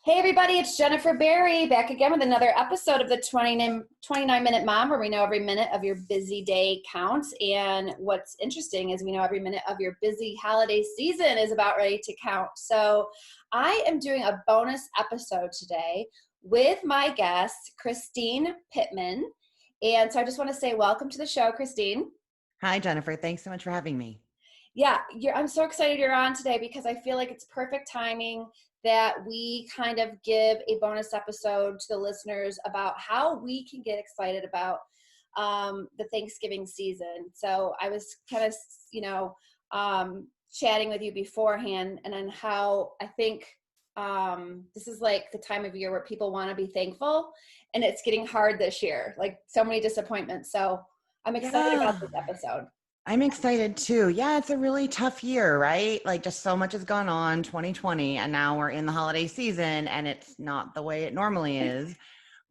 Hey everybody, it's Jennifer Berry back again with another episode of the 29 Minute Mom, where we know every minute of your busy day counts. And what's interesting is we know every minute of your busy holiday season is about ready to count. So I am doing a bonus episode today with my guest, Christine Pittman. And so I just want to say welcome to the show, Christine. Hi, Jennifer. Thanks so much for having me. Yeah, I'm so excited you're on today because I feel like it's perfect timing that we kind of give a bonus episode to the listeners about how we can get excited about the Thanksgiving season. So I was kind of, chatting with you beforehand, and then how I think this is like the time of year where people want to be thankful, and it's getting hard this year, like so many disappointments. So I'm excited about Yeah, this episode. I'm excited too. Yeah, it's a really tough year, right? Like just so much has gone on 2020 and now we're in the holiday season and it's not the way it normally is.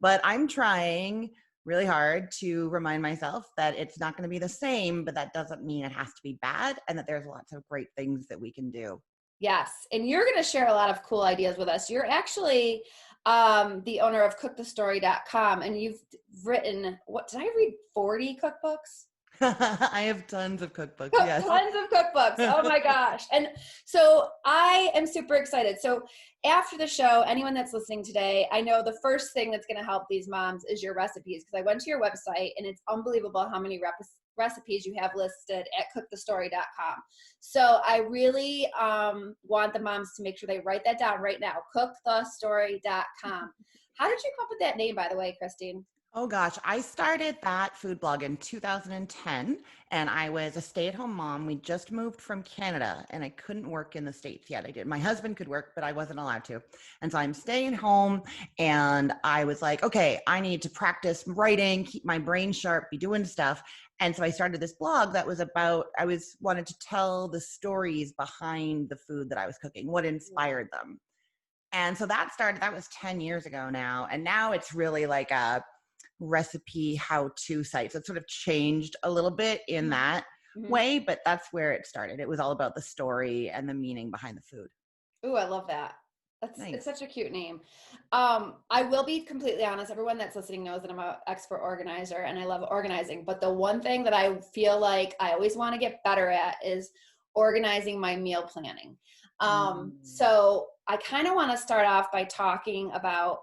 But I'm trying really hard to remind myself that it's not going to be the same, but that doesn't mean it has to be bad and that there's lots of great things that we can do. Yes, and you're going to share a lot of cool ideas with us. You're actually the owner of cookthestory.com, and you've written, what did I read, 40 cookbooks? I have tons of cookbooks, yes. Tons of cookbooks. Oh my gosh. And so I am super excited. So after the show, anyone that's listening today, I know the first thing that's going to help these moms is your recipes, because I went to your website and it's unbelievable how many recipes you have listed at cookthestory.com. So I really want the moms to make sure they write that down right now, cookthestory.com. How did you come up with that name, by the way, Christine? Oh gosh, I started that food blog in 2010 and I was a stay-at-home mom. We just moved from Canada and I couldn't work in the States yet. I did. My husband could work, but I wasn't allowed to. And so I'm staying home and I was like, okay, I need to practice writing, keep my brain sharp, be doing stuff. And so I started this blog that was about, wanted to tell the stories behind the food that I was cooking, what inspired them. And so that was 10 years ago now. And now it's really like a recipe how-to site. So it sort of changed a little bit in that way, but that's where it started. It was all about the story and the meaning behind the food. Ooh, I love that. Nice. It's such a cute name. I will be completely honest. Everyone that's listening knows that I'm an expert organizer and I love organizing. But the one thing that I feel like I always want to get better at is organizing my meal planning. So I kind of want to start off by talking about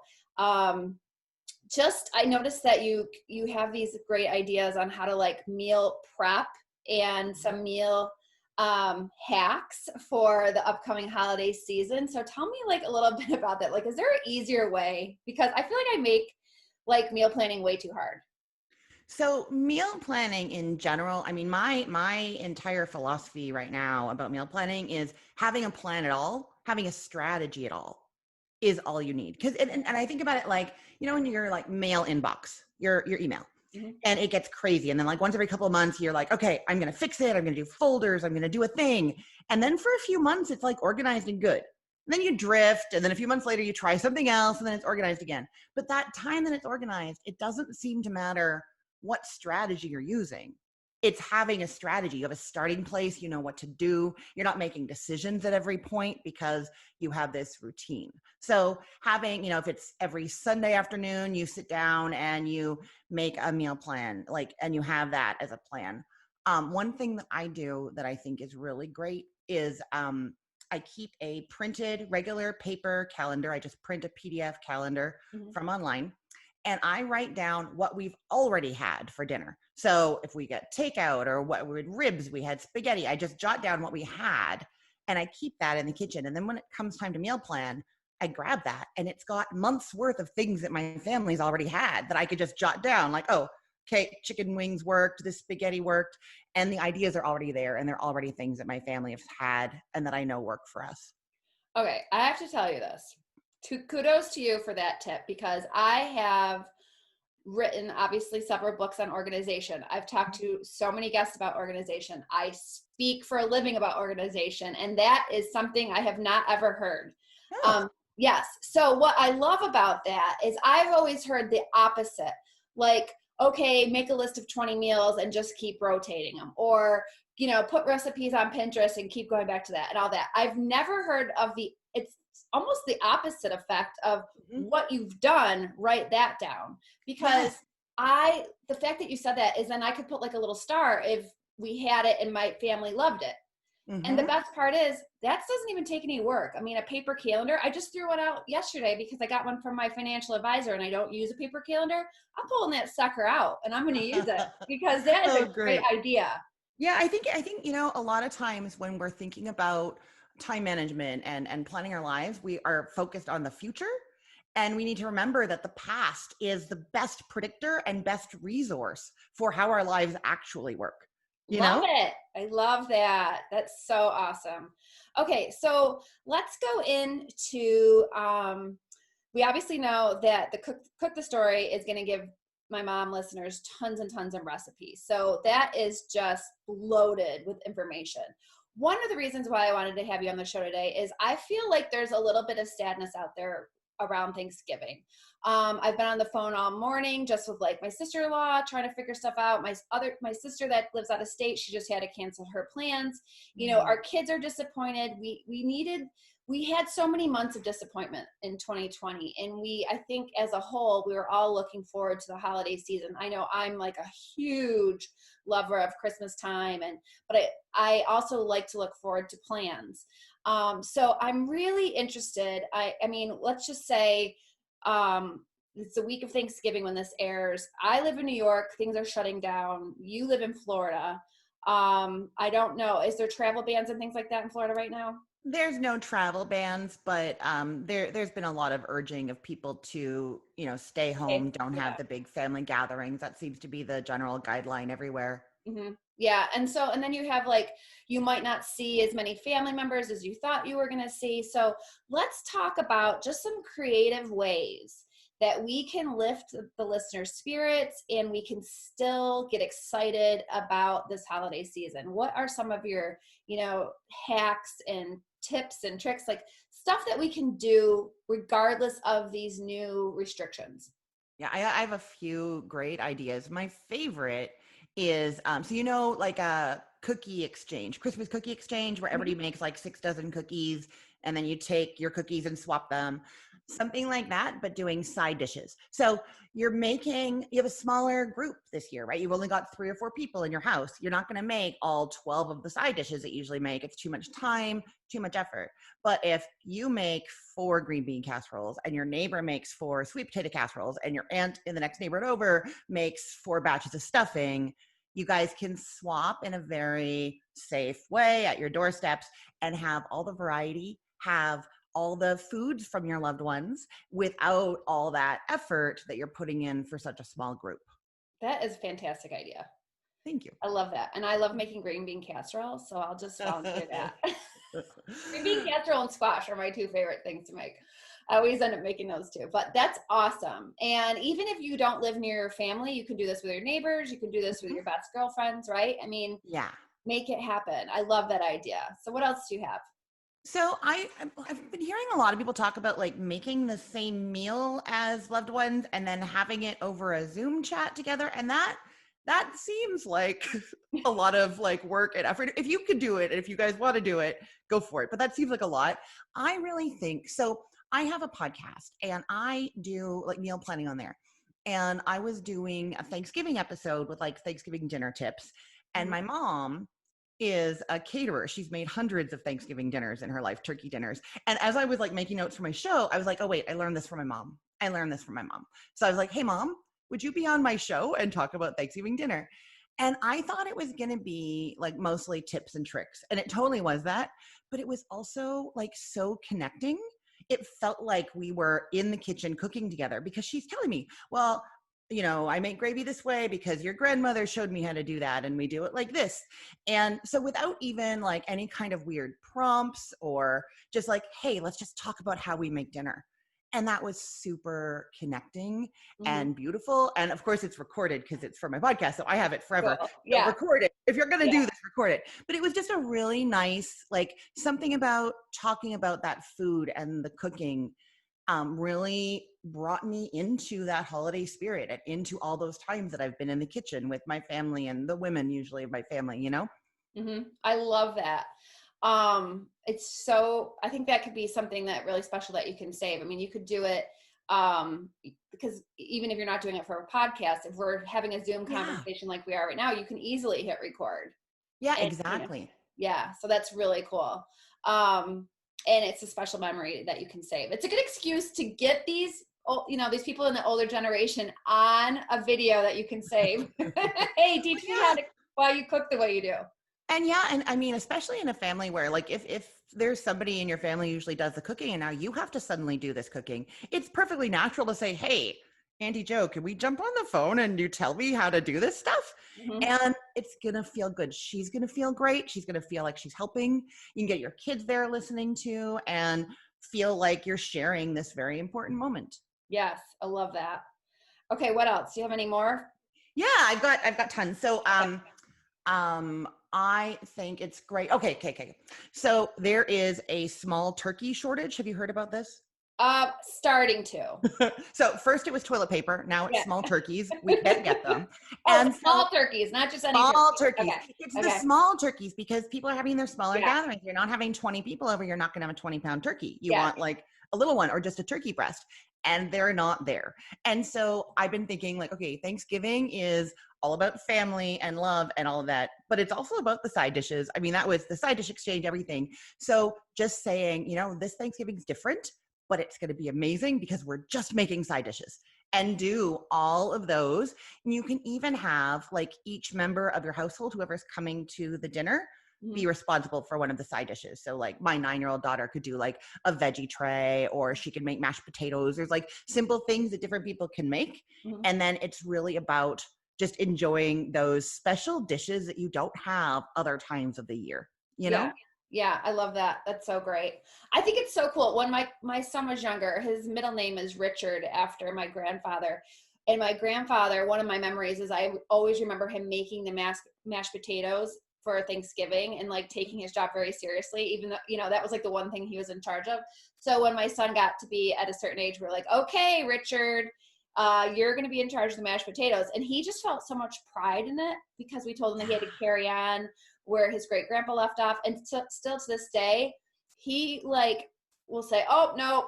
I noticed that you have these great ideas on how to like meal prep and some meal hacks for the upcoming holiday season. So tell me like a little bit about that. Like, is there an easier way? Because I feel like I make like meal planning way too hard. So meal planning in general, I mean, my entire philosophy right now about meal planning is having a plan at all, having a strategy at all is all you need. Because and I think about it like, when you're like mail inbox, your email, and it gets crazy. And then like once every couple of months, you're like, okay, I'm going to fix it. I'm going to do folders. I'm going to do a thing. And then for a few months, it's like organized and good. And then you drift. And then a few months later, you try something else and then it's organized again. But that time that it's organized, it doesn't seem to matter what strategy you're using. It's having a strategy. You have a starting place, you know what to do. You're not making decisions at every point because you have this routine. So having, if it's every Sunday afternoon, you sit down and you make a meal plan, and you have that as a plan. One thing that I do that I think is really great is I keep a printed regular paper calendar. I just print a PDF calendar from online. And I write down what we've already had for dinner. So if we get takeout or what we had ribs, we had spaghetti, I just jot down what we had and I keep that in the kitchen. And then when it comes time to meal plan, I grab that and it's got months worth of things that my family's already had that I could just jot down like, oh, okay, chicken wings worked, this spaghetti worked. And the ideas are already there and they're already things that my family has had and that I know work for us. Okay, I have to tell you this. Kudos to you for that tip, because I have written obviously several books on organization. I've talked to so many guests about organization. I speak for a living about organization, and that is something I have not ever heard. Oh. Yes. So what I love about that is I've always heard the opposite. Like, okay, make a list of 20 meals and just keep rotating them, or put recipes on Pinterest and keep going back to that and all that. I've never heard of almost the opposite effect of Mhm. what you've done. Write that down, because Yes. the fact that you said that is then I could put like a little star if we had it and my family loved it. And the Hmm. best part is that doesn't even take any work. I mean, a paper calendar, I just threw one out yesterday because I got one from my financial advisor and I don't use a paper calendar. I'm pulling that sucker out and I'm going to use it because that is Oh, a great great. idea. Yeah, I think, a lot of times when we're thinking about time management and planning our lives, we are focused on the future. And we need to remember that the past is the best predictor and best resource for how our lives actually work, you Love know? it. I love that. That's so awesome. Okay, so let's go into we obviously know that the cook the story is going to give my mom listeners tons and tons of recipes. So that is just loaded with information. One of the reasons why I wanted to have you on the show today is I feel like there's a little bit of sadness out there around Thanksgiving. I've been on the phone all morning just with like my sister-in-law trying to figure stuff out. My sister that lives out of state, she just had to cancel her plans. You know, Mm. our kids are disappointed. We had so many months of disappointment in 2020, and I think as a whole, we were all looking forward to the holiday season. I know I'm like a huge lover of Christmas time, but I also like to look forward to plans. So I'm really interested. I mean, let's just say it's the week of Thanksgiving when this airs. I live in New York. Things are shutting down. You live in Florida. I don't know. Is there travel bans and things like that in Florida right now? There's no travel bans, but there's been a lot of urging of people to, stay Okay. home, don't Yeah. have the big family gatherings. That seems to be the general guideline everywhere. Yeah. And then you have like, you might not see as many family members as you thought you were going to see. So let's talk about just some creative ways that we can lift the listener's spirits and we can still get excited about this holiday season. What are some of your, hacks and tips and tricks, like stuff that we can do regardless of these new restrictions? Yeah, I have a few great ideas. My favorite is, like a cookie exchange, Christmas cookie exchange, where everybody makes like 6 dozen cookies and then you take your cookies and swap them. Something like that, but doing side dishes. So you have a smaller group this year, right? You've only got 3 or 4 people in your house. You're not going to make all 12 of the side dishes that you usually make. It's too much time, too much effort. But if you make 4 green bean casseroles and your neighbor makes 4 sweet potato casseroles and your aunt in the next neighborhood over makes 4 batches of stuffing, you guys can swap in a very safe way at your doorsteps and have all the variety, have all the foods from your loved ones without all that effort that you're putting in for such a small group. That is a fantastic idea. Thank you. I love that. And I love making green bean casserole, so I'll just volunteer that. Green bean casserole and squash are my two favorite things to make. I always end up making those two, but that's awesome. And even if you don't live near your family, you can do this with your neighbors. You can do this with your best girlfriends, right? I mean, Yeah. make it happen. I love that idea. So what else do you have? So I've been hearing a lot of people talk about like making the same meal as loved ones and then having it over a Zoom chat together. And that seems like a lot of like work and effort. If you could do it, and if you guys want to do it, go for it. But that seems like a lot. I really think so. I have a podcast and I do like meal planning on there. And I was doing a Thanksgiving episode with like Thanksgiving dinner tips. And Mhm. my mom is a caterer. She's made hundreds of Thanksgiving dinners in her life, turkey dinners. And as I was like making notes for my show, I was like, oh, wait, I learned this from my mom. I learned this from my mom. So I was like, hey, mom, would you be on my show and talk about Thanksgiving dinner? And I thought it was going to be like mostly tips and tricks. And it totally was that. But it was also like so connecting. It felt like we were in the kitchen cooking together because she's telling me, well, I make gravy this way because your grandmother showed me how to do that and we do it like this. And so without even like any kind of weird prompts or just like, hey, let's just talk about how we make dinner. And that was super connecting Mhm. and beautiful. And of course it's recorded because it's for my podcast. So I have it forever. Cool. So Yeah. record it. If you're going to Yeah. do this, record it. But it was just a really nice, like something about talking about that food and the cooking really brought me into that holiday spirit and into all those times that I've been in the kitchen with my family and the women usually of my family, I love that. It's so, I think that could be something that really special that you can save. I mean, you could do it, because even if you're not doing it for a podcast, if we're having a Zoom Yeah. conversation like we are right now, you can easily hit record. Yeah, And, exactly. yeah, so that's really cool. Um, and it's a special memory that you can save. It's a good excuse to get these, these people in the older generation on a video that you can save. Hey, teach me how Yeah. to, why you cook the way you do. And yeah, and I mean, especially in a family where like if there's somebody in your family usually does the cooking and now you have to suddenly do this cooking, it's perfectly natural to say, "Hey, Auntie Joe, can we jump on the phone and you tell me how to do this stuff?" Mhm. And it's gonna feel good. She's gonna feel great. She's gonna feel like she's helping. You can get your kids there listening to and feel like you're sharing this very important moment. Yes, I love that. Okay, what else? Do you have any more? Yeah, I've got tons. So Okay. I think it's great. Okay. So there is a small turkey shortage. Have you heard about this? Starting to. So first it was toilet paper. Now it's Yeah. small turkeys. We can't get them. Oh, And so small turkeys, not just any turkey. small turkeys. Okay. It's the Okay. small turkeys because people are having their smaller Yeah. gatherings. You're not having 20 people over. You're not going to have a 20-pound turkey. You Yeah. want like a little one or just a turkey breast. And they're not there. And so I've been thinking like, okay, Thanksgiving is all about family and love and all of that, but it's also about the side dishes. I mean, that was the side dish exchange, everything. So just saying, this Thanksgiving's different, but it's going to be amazing because we're just making side dishes and do all of those. And you can even have like each member of your household, whoever's coming to the dinner, be Mhm. responsible for one of the side dishes. So like my 9-year-old daughter could do like a veggie tray, or she could make mashed potatoes. There's like simple things that different people can make. Mhm. And then it's really about just enjoying those special dishes that you don't have other times of the year, you Yeah. know? Yeah, I love that. That's so great. I think it's so cool. When my son was younger, his middle name is Richard after my grandfather. And my grandfather, one of my memories is I always remember him making the mashed potatoes for Thanksgiving and like taking his job very seriously, even though, that was like the one thing he was in charge of. So when my son got to be at a certain age, we're like, okay, Richard, you're going to be in charge of the mashed potatoes. And he just felt so much pride in it because we told him that he had to carry on where his great grandpa left off. And still to this day, he like will say, oh, no,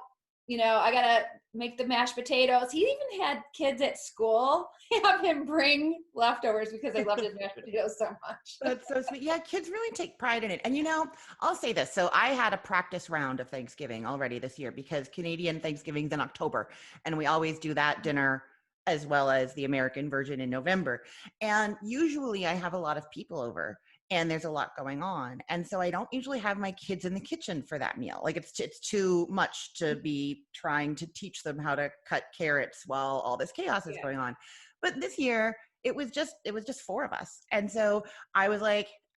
I got to make the mashed potatoes. He even had kids at school have him bring leftovers because they loved his mashed potatoes so much. That's so sweet. Yeah, kids really take pride in it. And I'll say this. So I had a practice round of Thanksgiving already this year because Canadian Thanksgiving's in October. And we always do that dinner as well as the American version in November. And usually I have a lot of people over and there's a lot going on. And so I don't usually have my kids in the kitchen for that meal. Like it's too much to be trying to teach them how to cut carrots while all this chaos is Yeah. going on. But this year it was just four of us. And so I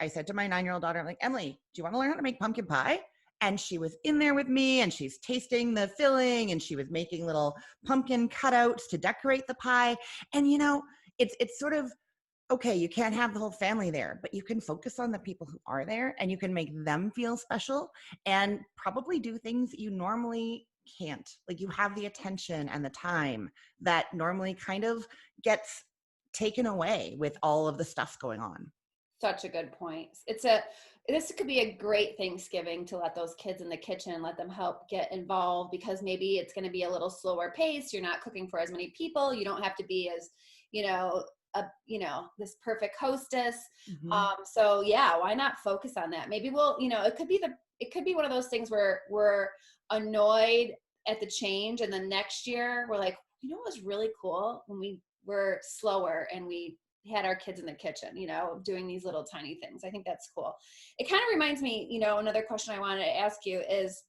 said to my 9-year-old daughter, I'm like, Emily, do you want to learn how to make pumpkin pie? And she was in there with me and she's tasting the filling and she was making little pumpkin cutouts to decorate the pie. And it's sort of okay, you can't have the whole family there, but you can focus on the people who are there and you can make them feel special and probably do things that you normally can't. Like you have the attention and the time that normally kind of gets taken away with all of the stuff going on. Such a good point. This could be a great Thanksgiving to let those kids in the kitchen, let them help get involved because maybe it's going to be a little slower pace. You're not cooking for as many people. You don't have to be as, this perfect hostess. Mm-hmm. So yeah, why not focus on that? Maybe it could be one of those things where we're annoyed at the change. And then next year we're like, what was really cool when we were slower and we had our kids in the kitchen, doing these little tiny things. I think that's cool. It kind of reminds me, another question I wanted to ask you is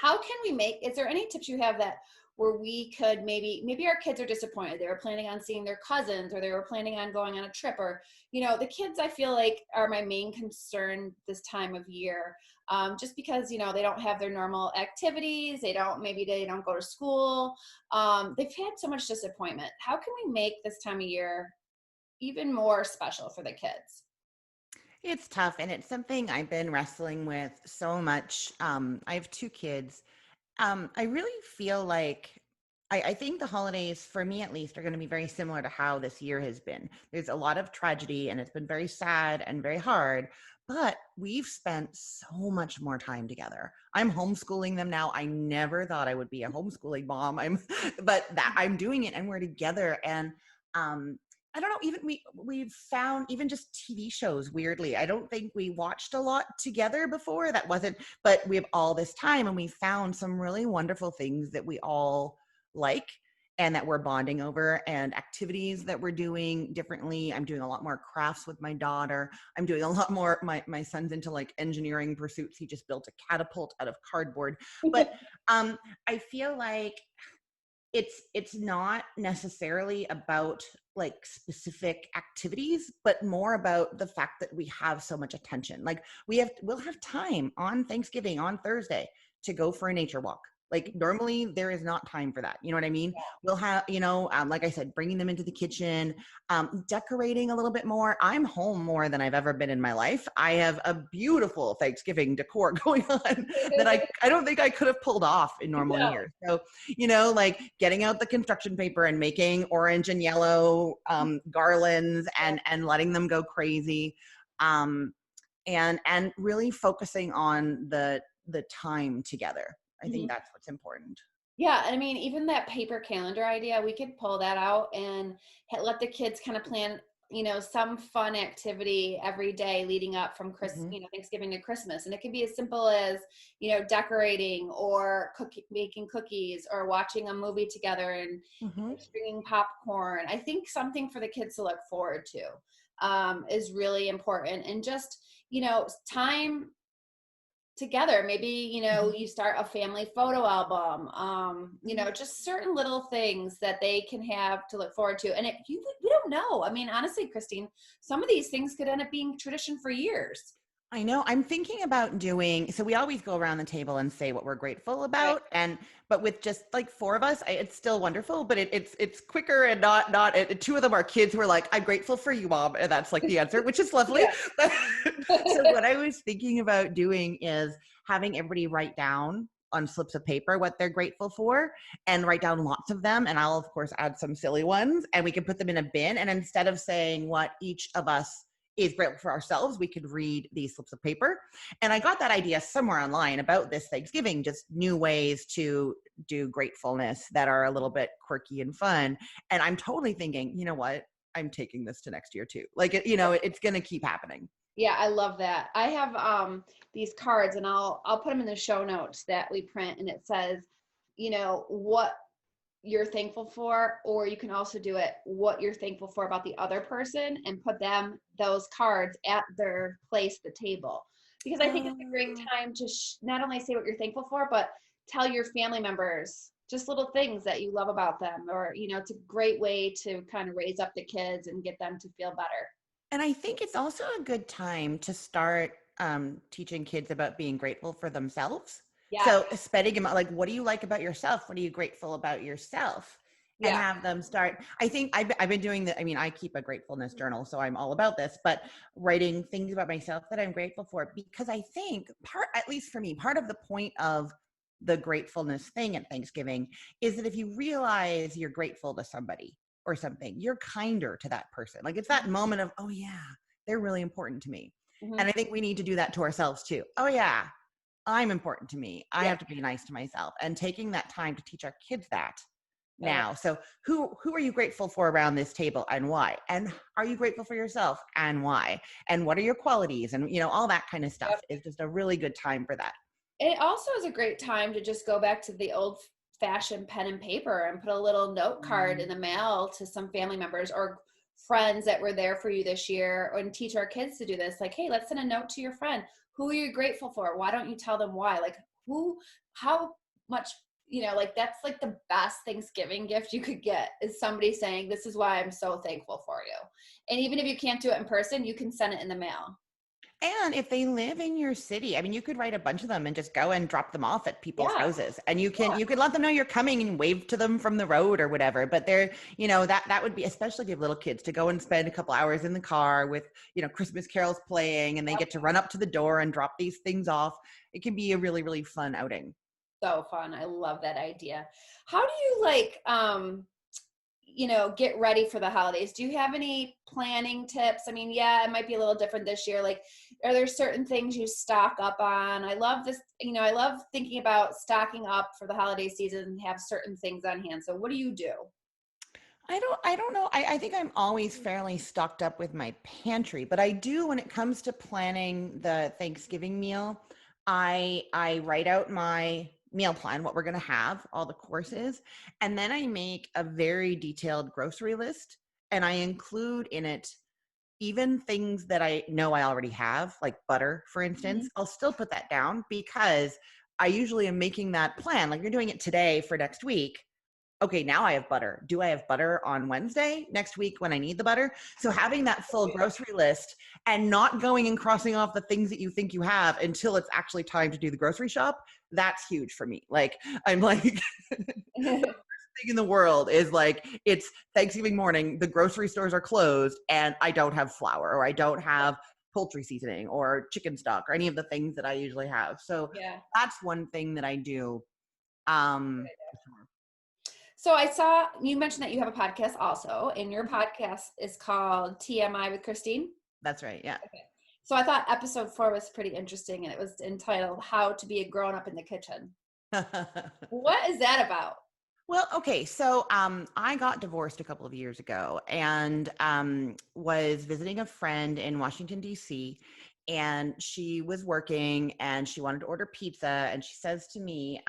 is there any tips you have that where we could maybe our kids are disappointed. They were planning on seeing their cousins or they were planning on going on a trip or, the kids I feel like are my main concern this time of year. Just because, they don't have their normal activities. They don't go to school. They've had so much disappointment. How can we make this time of year even more special for the kids? It's tough and it's something I've been wrestling with so much. I have two kids. I really feel like I think the holidays, for me at least, are going to be very similar to how this year has been. There's a lot of tragedy and it's been very sad and very hard, but we've spent so much more time together. I'm homeschooling them now. I never thought I would be a homeschooling mom. But that I'm doing it, and we're together. And um, I don't know. Even we've found even just TV shows. Weirdly, I don't think we watched a lot together before. That wasn't. But we have all this time, and we found some really wonderful things that we all like and that we're bonding over, and activities that we're doing differently. I'm doing a lot more crafts with my daughter. I'm doing a lot more. My son's into like engineering pursuits. He just built a catapult out of cardboard. But I feel like it's not necessarily about like specific activities, but more about the fact that we have so much attention. Like we'll have time on Thanksgiving on Thursday to go for a nature walk. Like normally there is not time for that. You know what I mean? We'll have, like I said, bringing them into the kitchen, decorating a little bit more. I'm home more than I've ever been in my life. I have a beautiful Thanksgiving decor going on that I don't think I could have pulled off in normal years. So, like getting out the construction paper and making orange and yellow garlands and letting them go crazy. And really focusing on the time together. I think that's what's important. Yeah, and I mean, even that paper calendar idea, we could pull that out and let the kids kind of plan, some fun activity every day leading up from Thanksgiving to Christmas. And it can be as simple as, decorating or making cookies or watching a movie together and stringing popcorn. I think something for the kids to look forward to is really important. And just, time together. Maybe, you start a family photo album, just certain little things that they can have to look forward to. And we don't know. I mean, honestly, Christine, some of these things could end up being tradition for years. I know. I'm thinking about so we always go around the table and say what we're grateful about. Right. But with just like four of us, it's still wonderful, but it's quicker and not, two of them are kids who are like, I'm grateful for you, Mom. And that's like the answer, which is lovely. So what I was thinking about doing is having everybody write down on slips of paper what they're grateful for and write down lots of them. And I'll of course add some silly ones and we can put them in a bin. And instead of saying what each of us is grateful for ourselves, we could read these slips of paper. And I got that idea somewhere online about this Thanksgiving, just new ways to do gratefulness that are a little bit quirky and fun. And I'm totally thinking, you know what? I'm taking this to next year too. Like, it's going to keep happening. Yeah, I love that. I have these cards and I'll put them in the show notes that we print, and it says, what you're thankful for, or you can also do it what you're thankful for about the other person and put those cards at their place, the table, because I think it's a great time to not only say what you're thankful for, but tell your family members just little things that you love about them, or it's a great way to kind of raise up the kids and get them to feel better. And I think it's also a good time to start teaching kids about being grateful for themselves. Yeah. So spreading them out, like, what do you like about yourself? What are you grateful about yourself? And have them start. I think I've been doing that. I mean, I keep a gratefulness journal, so I'm all about this, but writing things about myself that I'm grateful for, because I think at least for me, part of the point of the gratefulness thing at Thanksgiving is that if you realize you're grateful to somebody or something, you're kinder to that person. Like it's that moment of, oh yeah, they're really important to me. And I think we need to do that to ourselves too. Oh yeah, I'm important to me. I have to be nice to myself, and taking that time to teach our kids that now. So who are you grateful for around this table and why? And are you grateful for yourself and why? And what are your qualities? And all that kind of stuff is just a really good time for that. It also is a great time to just go back to the old fashioned pen and paper and put a little note card in the mail to some family members or friends that were there for you this year, and teach our kids to do this. Like, hey, let's send a note to your friend. Who are you grateful for? Why don't you tell them why? Like how much, like that's like the best Thanksgiving gift you could get is somebody saying, this is why I'm so thankful for you. And even if you can't do it in person, you can send it in the mail. And if they live in your city, I mean, you could write a bunch of them and just go and drop them off at people's houses, and you can let them know you're coming and wave to them from the road or whatever. But they're, that would be, especially if you have little kids, to go and spend a couple hours in the car with, Christmas carols playing, and they get to run up to the door and drop these things off. It can be a really, really fun outing. So fun. I love that idea. How do you get ready for the holidays? Do you have any planning tips? I mean, yeah, it might be a little different this year. Like, are there certain things you stock up on? I love this, I love thinking about stocking up for the holiday season and have certain things on hand. So what do you do? I don't know. I think I'm always fairly stocked up with my pantry, but I do when it comes to planning the Thanksgiving meal, I write out my meal plan, what we're going to have, all the courses, and then I make a very detailed grocery list and I include in it even things that I know I already have, like butter, for instance. Mhm. I'll still put that down because I usually am making that plan. Like you're doing it today for next week. Okay, now I have butter. Do I have butter on Wednesday next week when I need the butter? So having that full grocery list and not going and crossing off the things that you think you have until it's actually time to do the grocery shop, that's huge for me. Like I'm like the worst thing in the world is like it's Thanksgiving morning, the grocery stores are closed and I don't have flour or I don't have poultry seasoning or chicken stock or any of the things that I usually have. So Yeah. that's one thing that I do. So I saw you mentioned that you have a podcast also, and your podcast is called TMI with Christine. That's right. Yeah. Okay. So I thought episode 4 was pretty interesting, and it was entitled "How to Be a Grown Up in the Kitchen." What is that about? Well, okay. So I got divorced a couple of years ago and was visiting a friend in Washington, D.C. And she was working and she wanted to order pizza. And she says to me,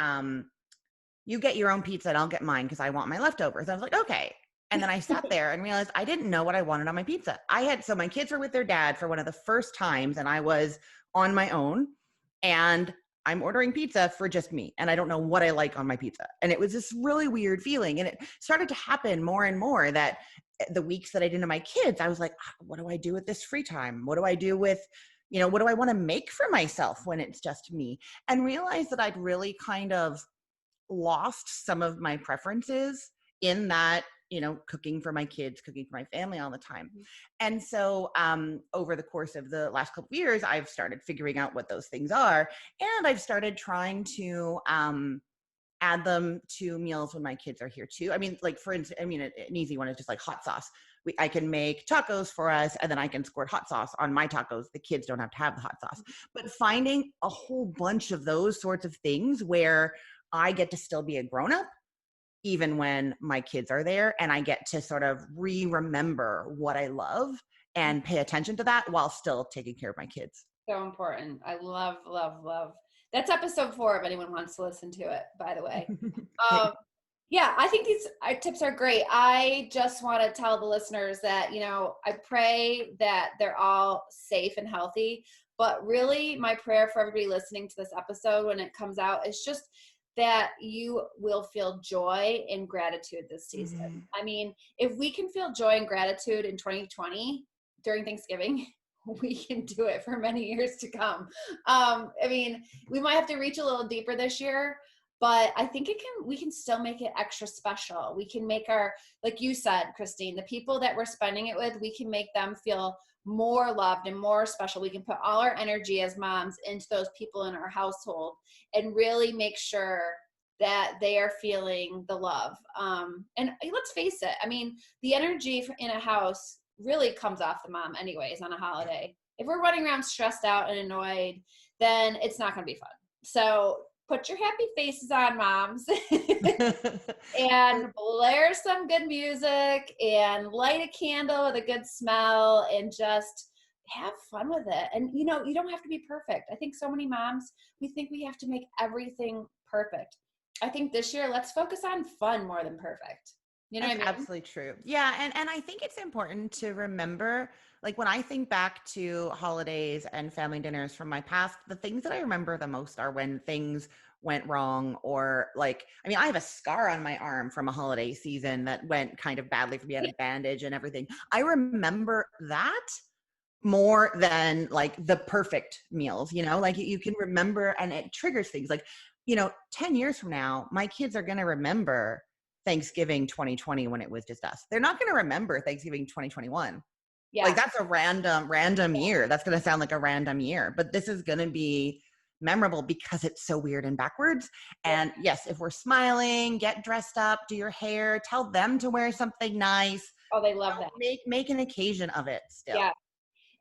you get your own pizza and I'll get mine because I want my leftovers. I was like, okay. And then I sat there and realized I didn't know what I wanted on my pizza. So my kids were with their dad for one of the first times and I was on my own and I'm ordering pizza for just me. And I don't know what I like on my pizza. And it was this really weird feeling. And it started to happen more and more that the weeks that I didn't have my kids, I was like, what do I do with this free time? What do I do with, what do I want to make for myself when it's just me? And realized that I'd really kind of lost some of my preferences in that cooking for my kids, cooking for my family all the time. And so over the course of the last couple of years I've started figuring out what those things are and I've started trying to add them to meals when my kids are here too. I mean, like for instance, an easy one is just like hot sauce. I can make tacos for us and then I can squirt hot sauce on my tacos. The kids don't have to have the hot sauce. But finding a whole bunch of those sorts of things where I get to still be a grown-up even when my kids are there and I get to sort of remember what I love and pay attention to that while still taking care of my kids. So important. I love, love, love. That's episode 4 if anyone wants to listen to it, by the way. Yeah, I think these tips are great. I just want to tell the listeners that, I pray that they're all safe and healthy. But really, my prayer for everybody listening to this episode when it comes out is just that you will feel joy and gratitude this season. Mm-hmm. I mean, if we can feel joy and gratitude in 2020 during Thanksgiving, we can do it for many years to come. We might have to reach a little deeper this year, but I think we can still make it extra special. We can make like you said, Christine, the people that we're spending it with, we can make them feel more loved and more special. We can put all our energy as moms into those people in our household and really make sure that they are feeling the love. And let's face it, the energy in a house really comes off the mom anyways on a holiday. If we're running around stressed out and annoyed, then it's not going to be fun. So put your happy faces on, moms, and blare some good music and light a candle with a good smell and just have fun with it. And, you don't have to be perfect. I think so many moms, we think we have to make everything perfect. I think this year, let's focus on fun more than perfect. You know That's what I mean? absolutely true. Yeah. And I think it's important to remember, like when I think back to holidays and family dinners from my past, the things that I remember the most are when things went wrong or I have a scar on my arm from a holiday season that went kind of badly for me. I had a bandage and everything. I remember that more than like the perfect meals, you can remember and it triggers things 10 years from now, my kids are going to remember Thanksgiving 2020 when it was just us. They're not going to remember Thanksgiving 2021. Yeah. Like that's a random year. That's going to sound like a random year, but this is going to be memorable because it's so weird and backwards. And yes, if we're smiling, get dressed up, do your hair, tell them to wear something nice. Oh, they love that. Make an occasion of it still. Yeah.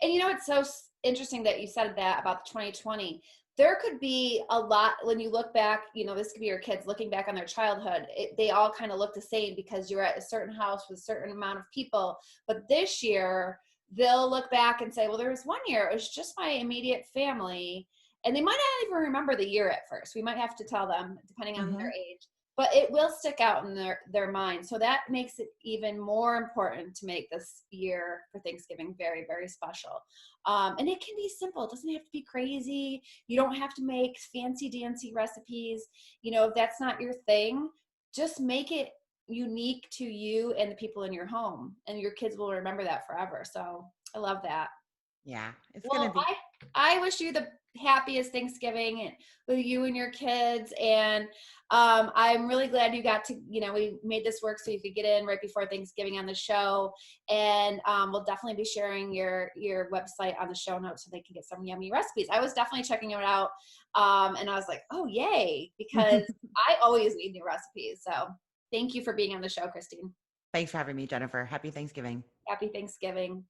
And you know, it's so interesting that you said that about the 2020. There could be a lot when you look back, you know, this could be your kids looking back on their childhood. They all kind of look the same because you're at a certain house with a certain amount of people. But this year, they'll look back and say, well, there was one year, it was just my immediate family. And they might not even remember the year at first. We might have to tell them, depending on their age. But it will stick out in their mind. So that makes it even more important to make this year for Thanksgiving very, very special. And it can be simple. It doesn't have to be crazy. You don't have to make fancy dancy recipes. You know, if that's not your thing, just make it unique to you and the people in your home. And your kids will remember that forever. So I love that. Yeah, it's Well, gonna be. I wish you the happiest Thanksgiving with you and your kids. And I'm really glad you got to, you know, we made this work so you could get in right before Thanksgiving on the show. And we'll definitely be sharing your website on the show notes so they can get some yummy recipes. I was definitely checking it out. And I was like, oh, yay, because I always need new recipes. So thank you for being on the show, Christine. Thanks for having me, Jennifer. Happy Thanksgiving. Happy Thanksgiving.